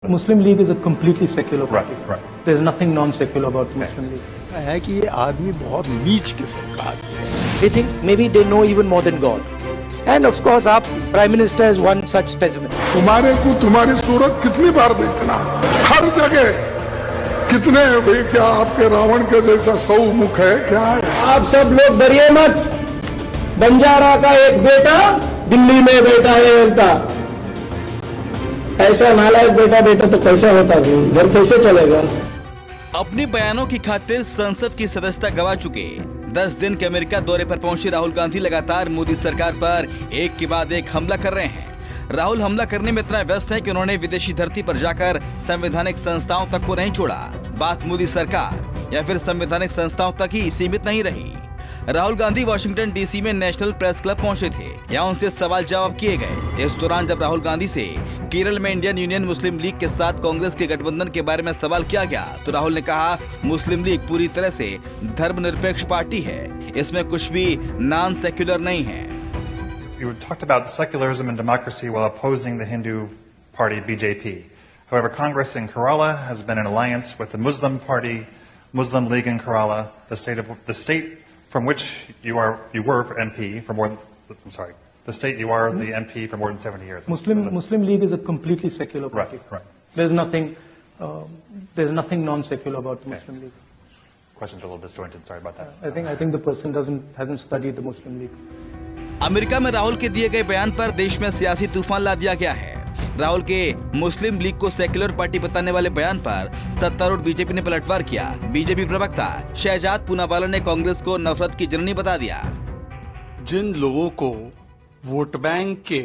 Muslim League is a completely secular party. Right. There's nothing non-secular about the Muslim League. है कि ये आदमी बहुत नीच किस्म का आदमी है. They think maybe they know even more than God. And of course, our Prime Minister is one such specimen. तुम्हारे को तुम्हारी सूरत कितनी बार देखना, हर जगह कितने भाई, क्या आपके रावण के जैसा 100 मुख है क्या है? आप सब लोग डरिए मत. बंजारा का एक बेटा दिल्ली में बैठा है एकता. ऐसा नालायक बेटा तो कैसा होता है, घर कैसे चलेगा? अपने बयानों की खातिर संसद की सदस्यता गवा चुके 10 दिन के अमेरिका दौरे पर पहुंचे राहुल गांधी लगातार मोदी सरकार पर एक के बाद एक हमला कर रहे हैं. राहुल हमला करने में इतना व्यस्त है कि उन्होंने विदेशी धरती पर जाकर संवैधानिक संस्थाओं तक को नहीं छोड़ा. बात मोदी सरकार या फिर संवैधानिक संस्थाओं तक ही सीमित नहीं रही. राहुल गांधी वाशिंगटन डीसी में नेशनल प्रेस क्लब पहुंचे थे. यहाँ उनसे सवाल जवाब किए गए. इस दौरान जब राहुल गांधी से केरल में इंडियन यूनियन मुस्लिम लीग के साथ कांग्रेस के गठबंधन के बारे में सवाल किया गया तो राहुल ने कहा, मुस्लिम लीग पूरी तरह से धर्मनिरपेक्ष पार्टी है, इसमें कुछ भी नॉन सेक्युलर नहीं है. You talked about secularism and democracy while opposing the Hindu party BJP. However, Congress in Kerala has been in alliance with the Muslim party, Muslim League in Kerala, the state from which you were MP for more than, the state you are the MP for more than 70 years. Muslim League is a completely secular party. Right. There's nothing non-secular about the Muslim League. Questions are a little disjointed. Sorry about that. I think the person hasn't studied the Muslim League. America में राहुल के दिए गए बयान पर देश में सियासी तूफान ला दिया गया है. राहुल के मुस्लिम लीग को सेक्युलर पार्टी बताने वाले बयान पर सत्तारूढ़ बीजेपी ने पलटवार किया. बीजेपी प्रवक्ता शहजाद पूनावाला ने कांग्रेस को नफरत की जननी बता दिया. जिन लोगों को वोट बैंक के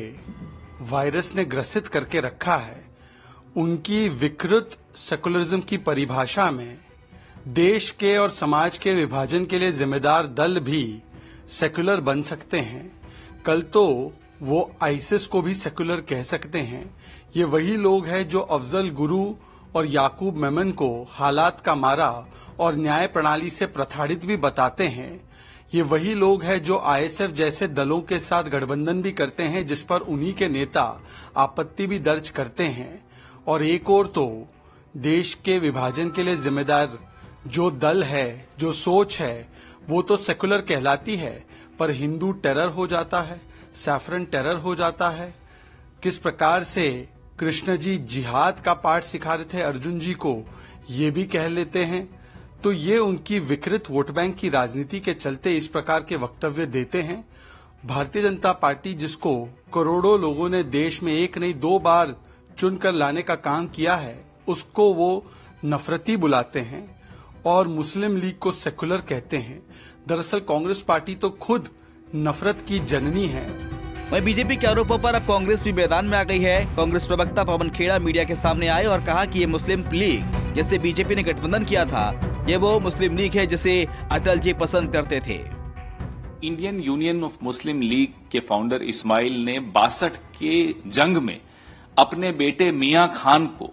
वायरस ने ग्रसित करके रखा है, उनकी विकृत सेकुलरिज्म की परिभाषा में देश के और समाज के विभाजन के लिए जिम्मेदार दल भी सेकुलर बन सकते हैं. कल तो वो आईसिस को भी सेकुलर कह सकते हैं. ये वही लोग हैं जो अफजल गुरु और याकूब मेमन को हालात का मारा और न्याय प्रणाली से प्रताड़ित भी बताते हैं. ये वही लोग हैं जो आईएसएफ जैसे दलों के साथ गठबंधन भी करते हैं, जिस पर उन्हीं के नेता आपत्ति भी दर्ज करते हैं. और एक और तो देश के विभाजन के लिए जिम्मेदार जो दल है, जो सोच है, वो तो सेकुलर कहलाती है, पर हिंदू टेरर हो जाता है, सैफरन टेरर हो जाता है. किस प्रकार से कृष्ण जी जिहाद का पाठ सिखा रहे थे अर्जुन जी को, ये भी कह लेते हैं. तो ये उनकी विकृत वोट बैंक की राजनीति के चलते इस प्रकार के वक्तव्य देते हैं. भारतीय जनता पार्टी, जिसको करोड़ों लोगों ने देश में एक नहीं 2 बार चुनकर लाने का काम किया है, उसको वो नफरती बुलाते हैं और मुस्लिम लीग को सेकुलर कहते हैं. दरअसल कांग्रेस पार्टी तो खुद नफरत की जननी है. वहीं बीजेपी के आरोपों पर अब कांग्रेस भी मैदान में आ गई है. कांग्रेस प्रवक्ता पवन खेड़ा मीडिया के सामने आए और कहा कि ये मुस्लिम लीग जिससे बीजेपी ने गठबंधन किया था, ये वो मुस्लिम लीग है जिसे अटल जी पसंद करते थे. Indian union of Muslim league के फाउंडर इस्माइल ने 62 के जंग में अपने बेटे मियां खान को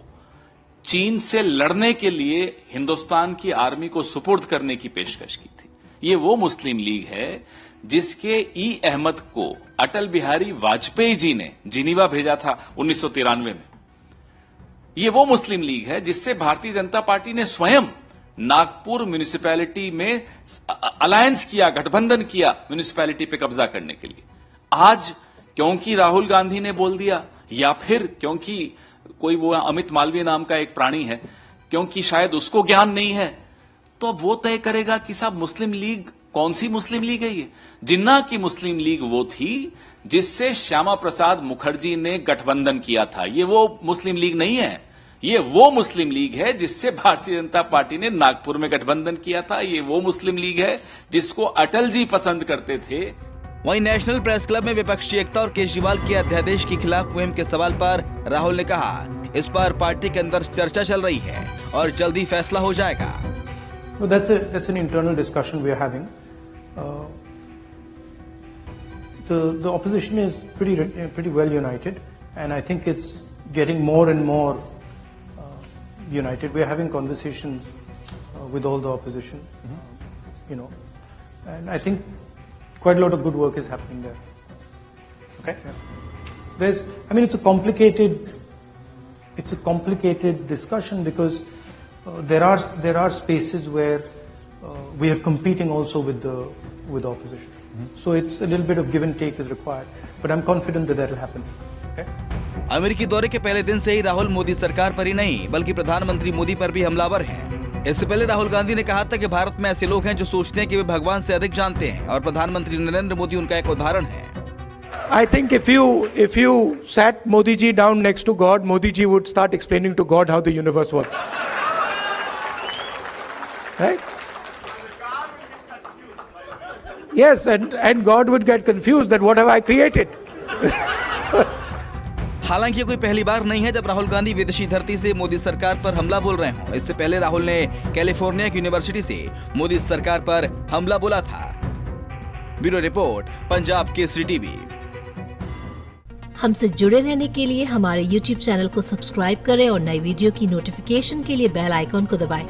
चीन से लड़ने के लिए हिंदुस्तान की आर्मी को सुपुर्द करने की पेशकश की थी. ये वो मुस्लिम लीग है जिसके ई अहमद को अटल बिहारी वाजपेयी जी ने जिनीवा भेजा था 1993 में. ये वो मुस्लिम लीग है जिससे भारतीय जनता पार्टी ने स्वयं नागपुर म्युनिसिपैलिटी में अलायंस किया, गठबंधन किया म्युनिसिपैलिटी पे कब्जा करने के लिए. आज क्योंकि राहुल गांधी ने बोल दिया, या फिर क्योंकि कोई वो अमित मालवीय नाम का एक प्राणी है, क्योंकि शायद उसको ज्ञान नहीं है, तो अब वो तय करेगा कि साहब मुस्लिम लीग कौन सी मुस्लिम लीग है. ये जिन्ना की मुस्लिम लीग वो थी जिससे श्यामा प्रसाद मुखर्जी ने गठबंधन किया था. ये वो मुस्लिम लीग नहीं है. ये वो मुस्लिम लीग है जिससे भारतीय जनता पार्टी ने नागपुर में गठबंधन किया था. ये वो मुस्लिम लीग है जिसको अटल जी पसंद करते थे. वहीं नेशनल प्रेस क्लब में विपक्षी एकता और केजरीवाल के अध्यादेश के खिलाफ मुहिम के सवाल पर राहुल ने कहा, इस पर पार्टी के अंदर चर्चा चल रही है और जल्दी फैसला हो जाएगा. That's an internal discussion we are having. The opposition is pretty well united, and I think it's getting more and more united. We are having conversations with all the opposition, and I think quite a lot of good work is happening there. Okay. Yeah. It's a complicated it's a complicated discussion because there are spaces where we are competing also with the opposition. So it's a little bit of give and take is required, but I'm confident that will happen. Okay? अमेरिकी दौरे के पहले दिन से ही राहुल मोदी सरकार पर ही नहीं बल्कि प्रधानमंत्री मोदी पर भी हमलावर हैं। इससे पहले राहुल गांधी ने कहा था कि भारत में ऐसे लोग हैं जो सोचते हैं कि वे भगवान से अधिक जानते हैं और प्रधानमंत्री नरेंद्र मोदी उनका एक उदाहरण है। I think if you sat Modi ji down next to God, Modi ji would start explaining to God how the universe works. Right? Yes, and God would get confused that what have I created? हालांकि ये कोई पहली बार नहीं है जब राहुल गांधी विदेशी धरती से मोदी सरकार पर हमला बोल रहे हों। इससे पहले राहुल ने कैलिफोर्निया की यूनिवर्सिटी से मोदी सरकार पर हमला बोला था। Bureau report, Punjab Kesari TV. हमसे जुड़े रहने के लिए हमारे YouTube चैनल को सब्सक्राइब करें और नई वीडियो की नोटिफिकेशन के लिए बेल आइकॉन को दबाएं।